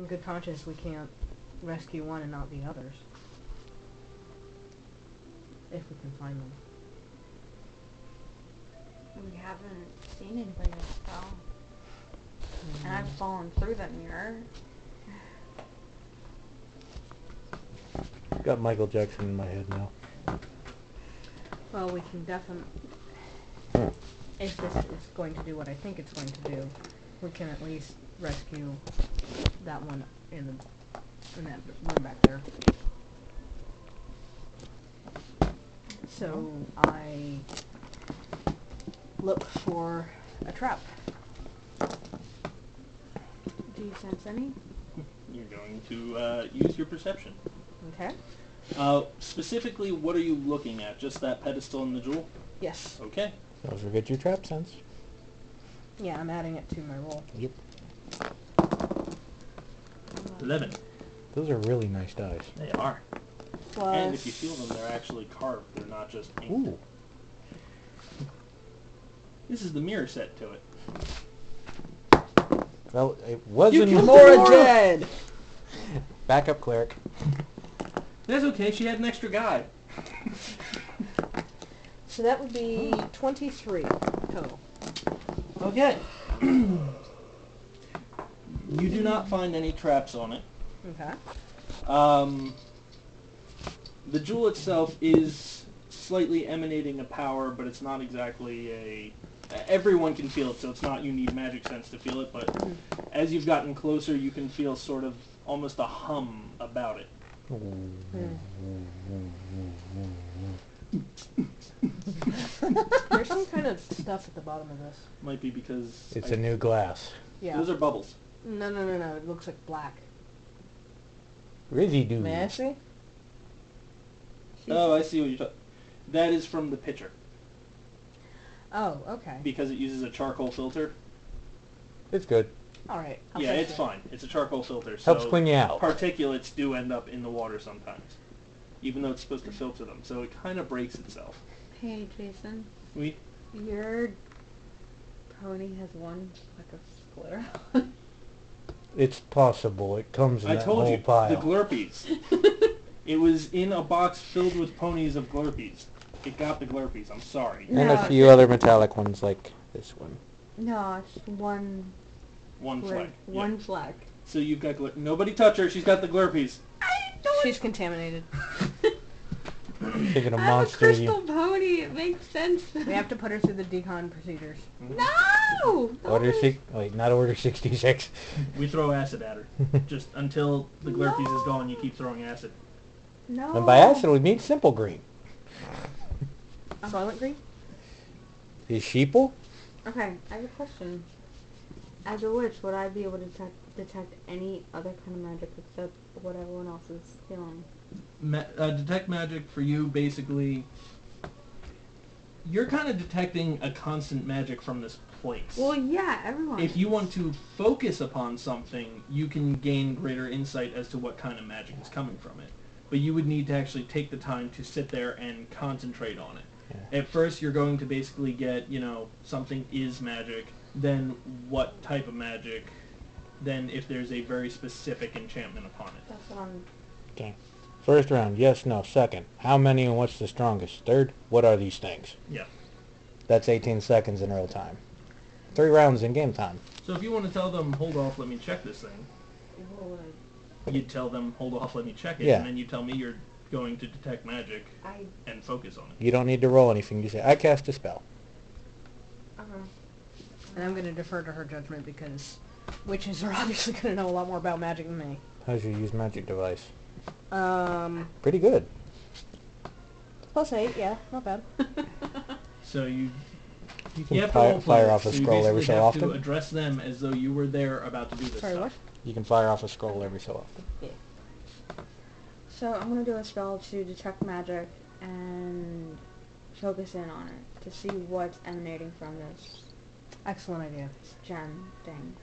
in good conscience, we can't rescue one and not the others. If we can find them. We haven't seen anybody else fall. And I've fallen through that mirror. Got Michael Jackson in my head now. Well, we can definitely... If this is going to do what I think it's going to do, we can at least rescue that one in that room back there. So I look for a trap. Do you sense any? You're going to use your perception. Okay. Specifically, what are you looking at? Just that pedestal and the jewel? Yes. Okay. Don't forget your trap sense. Yeah, I'm adding it to my roll. Yep. 11. Those are really nice dice. They are. Plus... And if you feel them, they're actually carved. They're not just inked. Ooh. This is the mirror set to it. Well, it wasn't More dead! Backup cleric. That's okay. She had an extra guy. So that would be 23 total. Okay. You do not find any traps on it. Okay. The jewel itself is slightly emanating a power, but it's not exactly a... Everyone can feel it, so it's not you need magic sense to feel it, but as you've gotten closer, you can feel sort of almost a hum about it. There's some kind of stuff at the bottom of this. Might be because... It's a new glass. Yeah. Those are bubbles. No. It looks like black. Rizzy doo. May I see? Oh, I see what you're talking... That is from the pitcher. Oh, okay. Because it uses a charcoal filter. It's good. Alright. Yeah, it's fine. It's a charcoal filter, so... Helps clean you out. Particulates do end up in the water sometimes. Even though it's supposed to filter them, so it kind of breaks itself. Hey, Jason. We... Your pony has one speck of glitter. It's possible. It comes in I that told whole you, pile. the Glurpies. It was in a box filled with ponies of Glurpies. It got the Glurpies, I'm sorry. And No, a few other metallic ones like this one. No, it's one. One flag. One Yep. flag. So you've got Nobody touch her, she's got the Glurpies. She's contaminated. Thinking of I have a monster. crystal pony. It makes sense. We have to put her through the decon procedures. No! Order wait, not order 66. We throw acid at her. Just until the Glurpies is gone, you keep throwing acid. No. And by acid we mean simple green. Silent green? Is sheeple? Okay, I have a question. As a witch, would I be able to detect any other kind of magic except what everyone else is feeling? Detect magic for you, basically, you're kind of detecting a constant magic from this place. Well, yeah, everyone. If you want to focus upon something, you can gain greater insight as to what kind of magic is coming from it. But you would need to actually take the time to sit there and concentrate on it. Yeah. At first, you're going to basically get, something is magic, then what type of magic, then if there's a very specific enchantment upon it. That's what I'm... Okay. First round, yes, no. Second, how many and what's the strongest? Third, what are these things? Yeah. That's 18 seconds in real time. 3 rounds in game time. So if you want to tell them, hold off, let me check this thing, What would you'd tell them, hold off, let me check it, Yeah. and then you tell me you're going to detect magic and focus on it. You don't need to roll anything. You say, I cast a spell. And I'm going to defer to her judgment because witches are obviously going to know a lot more about magic than me. How's your use magic device? +8, Pretty good. yeah, not bad. So you can have to fire role-play off a it, so you scroll every basically so have often. to address them as though you were there about to do this Sorry, stuff. what? You can fire off a scroll every so often. Yeah. So I'm going to do a spell to detect magic and focus in on it to see what's emanating from this Excellent idea. gem thing.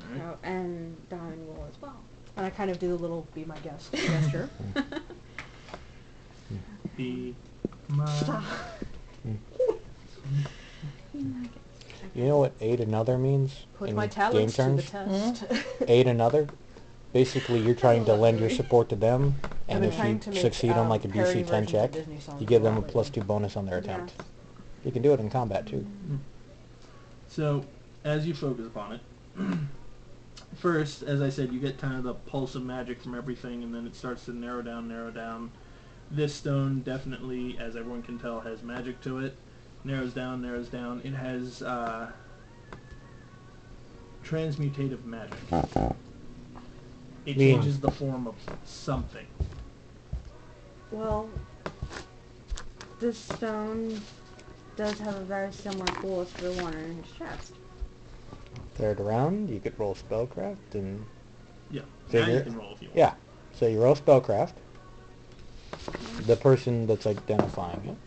Alright. Oh, and diamond roll as well. And I kind of do the little be my guest gesture. Be my... Stop. You know what aid another means Put in my game talents to the terms? test. Aid another. Basically, you're trying to lend your support to them, I've and been if trying you to make, succeed on like a parody DC 10 versions of check, Disney songs you give them a lately. +2 bonus on their attempt. Yes. You can do it in combat too. So, as you focus upon it, first, as I said, you get kind of the pulse of magic from everything, and then it starts to narrow down. This stone definitely, as everyone can tell, has magic to it. Narrows down. It has transmutative magic. It changes the form of something. Well, this stone does have a very similar tool to the one in his chest. Third round, you could roll Spellcraft and Yeah, figure now you it. can roll if you want. Yeah. So you roll Spellcraft. The person that's identifying it.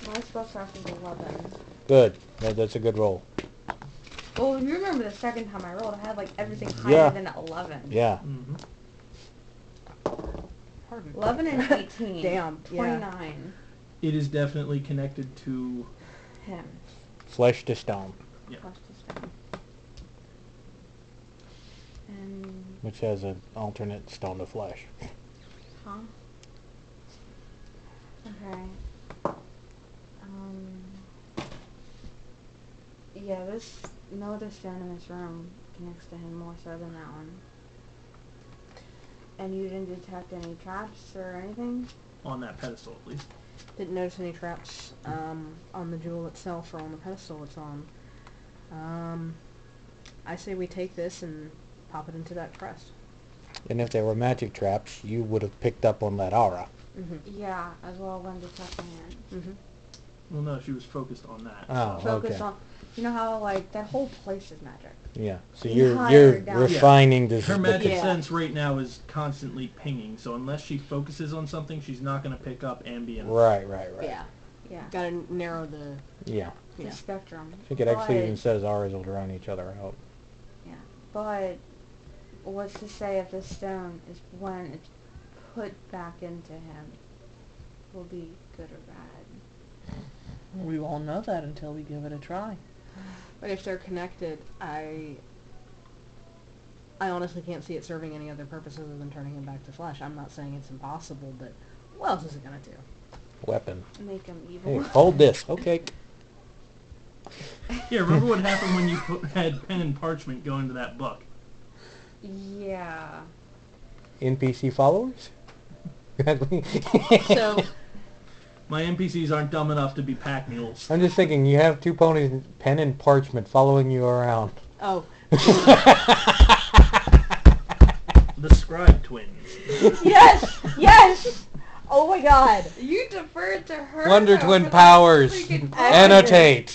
My spellcraft is 11. Good. That's a good roll. Well, if you remember the second time I rolled, I had like everything higher Yeah. than 11. Yeah. Mm-hmm. Pardon. 11 and 18. Damn, yeah. 29. It is definitely connected to... Him. Flesh to stone, Yeah. Plus the stone. And... which has an alternate stone to flesh. Huh? Okay. Yeah, no other stone in this room connects to him more so than that one. And you didn't detect any traps or anything? On that pedestal, at least. Didn't notice any traps on the jewel itself or on the pedestal it's on. I say we take this and pop it into that chest. And if there were magic traps, you would have picked up on that aura. Mm-hmm. Yeah, as well when detecting it. Mm-hmm. Well, no, she was focused on that. Oh, Focus okay. on, you know how like that whole place is magic. Yeah. So Higher you're down. refining this. Her magic Yeah. sense right now is constantly pinging, so unless she focuses on something, she's not going to pick up ambient. Right. Yeah. Yeah. Gotta narrow the... Yeah. The Yeah. spectrum. I think it actually But- even says auras will drown each other out. Yeah. But what's to say if this stone is when it's put back into him will be good or bad? We won't know that until we give it a try. But if they're connected, I honestly can't see it serving any other purpose other than turning him back to flesh. I'm not saying it's impossible, but what else is it gonna do? Weapon. Make him Hey, evil. hold this. Okay. Yeah, remember what happened when you had Pen and Parchment go into that book? Yeah. NPC followers? So, My NPCs aren't dumb enough to be pack mules. I'm just thinking, you have two ponies, Pen and Parchment, following you around. oh, The Scribe twins. yes! Yes! Oh my god! You deferred to her. Wonder though, Twin for that powers. freaking Annotate.